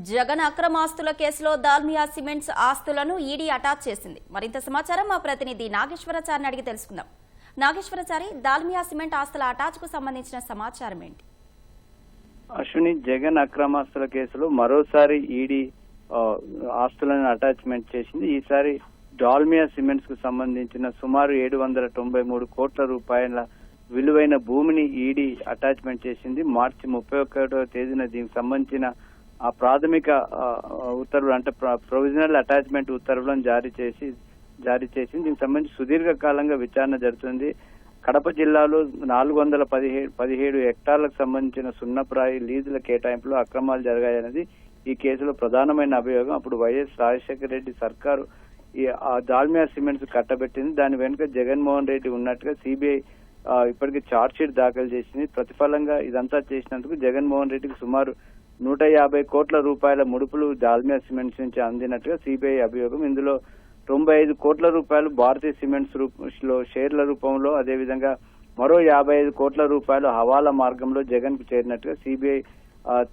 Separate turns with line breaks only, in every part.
జగన్ అక్రమాస్తుల కేసులో దాల్మియా సిమెంట్స్ ఆస్తులను ED attach చేసింది. మరింత సమాచారం మా ప్రతినిధి నాగేశ్వరాచారిని అడిగి తెలుసుకుందాం. నాగేశ్వరాచారి, దాల్మియా సిమెంట్ ఆస్తుల అటాచ్ కు సంబంధించిన సమాచారం ఏంటి?
అశ్విని, జగన్ అక్రమాస్తుల కేసులో మరోసారి ఈడీ ఆస్తులను అటాచ్మెంట్ చేసింది. ఈసారి దాల్మియా సిమెంట్స్ కు సంబంధించిన సుమారు 793 కోట్ల రూపాయల విలువైన భూమిని ఈడీ అటాచ్మెంట్ చేసింది. మార్చి 31వ తేదీన దీనికి సంబంధించిన ఆ ప్రాథమిక ఉత్తర్వులు అంటే ప్రొవిజనల్ అటాచ్మెంట్ ఉత్తర్వులను జారీ చేసింది. దీనికి సంబంధించి సుదీర్ఘ కాలంగా విచారణ జరుగుతుంది. కడప జిల్లాలో 417 హెక్టార్లకు సంబంధించిన సున్నప్రాయి లీజుల కేటాయింపులో అక్రమాలు జరిగాయన్నది ఈ కేసులో ప్రధానమైన అభియోగం. అప్పుడు వైఎస్ రాజశేఖర రెడ్డి సర్కారు ఈ దాల్మియా సిమెంట్స్ కట్టబెట్టింది. దాని వెనుక జగన్మోహన్ రెడ్డి ఉన్నట్టుగా సిబిఐ ఇప్పటికీ ఛార్జ్ షీట్ దాఖలు చేసింది. ప్రతిఫలంగా ఇదంతా చేసినందుకు జగన్మోహన్ రెడ్డికి సుమారు 150 కోట్ల రూపాయల ముడుపులు దాల్మియా సిమెంట్స్ నుంచి అందినట్టుగా సిబిఐ అభియోగం. ఇందులో 95 కోట్ల రూపాయలు భారతీయ సిమెంట్స్ లో షేర్ల రూపంలో, అదేవిధంగా మరో 55 కోట్ల రూపాయలు హవాలా మార్గంలో జగన్ కు చేరినట్టుగా సిబిఐ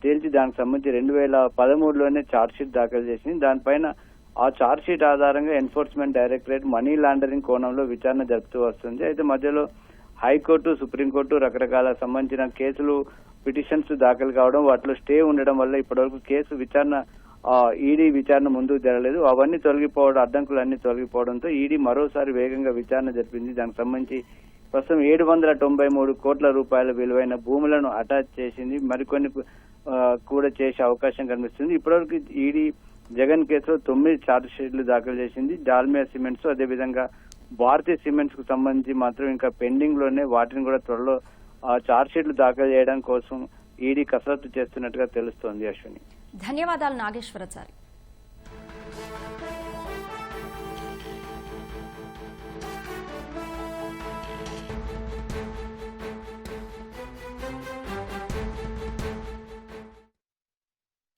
తేల్చి దానికి సంబంధించి 2013లోనే ఛార్జ్ షీట్ దాఖలు చేసింది. దానిపైన ఆ ఛార్జ్ షీట్ ఆధారంగా ఎన్ఫోర్స్మెంట్ డైరెక్టరేట్ మనీ లాండరింగ్ కోణంలో విచారణ జరుపుతూ వస్తుంది. అయితే మధ్యలో హైకోర్టు, సుప్రీంకోర్టు రకరకాల సంబంధించిన కేసులు, పిటిషన్స్ దాఖలు కావడం, వాటిలో స్టే ఉండడం వల్ల ఇప్పటివరకు కేసు విచారణ ఈడీ విచారణ ముందుకు జరగలేదు. అవన్నీ తొలగిపోవడం, అడ్డంకులన్నీ తొలగిపోవడంతో ఈడీ మరోసారి వేగంగా విచారణ జరిపింది. దానికి సంబంధించి ప్రస్తుతం 793 కోట్ల రూపాయల విలువైన భూములను అటాచ్ చేసింది. మరికొన్ని కూడా చేసే అవకాశం కనిపిస్తుంది. ఇప్పటివరకు ఈడీ జగన్ కేసులో 9 ఛార్జ్ షీట్లు దాఖలు చేసింది. దాల్మియా సిమెంట్స్, అదేవిధంగా భారతీయ సిమెంట్స్ కు సంబంధించి మాత్రం ఇంకా పెండింగ్ లోనే, వాటిని కూడా త్వరలో ఛార్జ్ షీట్లు దాఖలు చేయడం కోసం ఈడీ కసరత్తు చేస్తున్నట్టుగా తెలుస్తోంది. అశ్విని,
ధన్యవాదాలు నాగేశ్వరాచారి.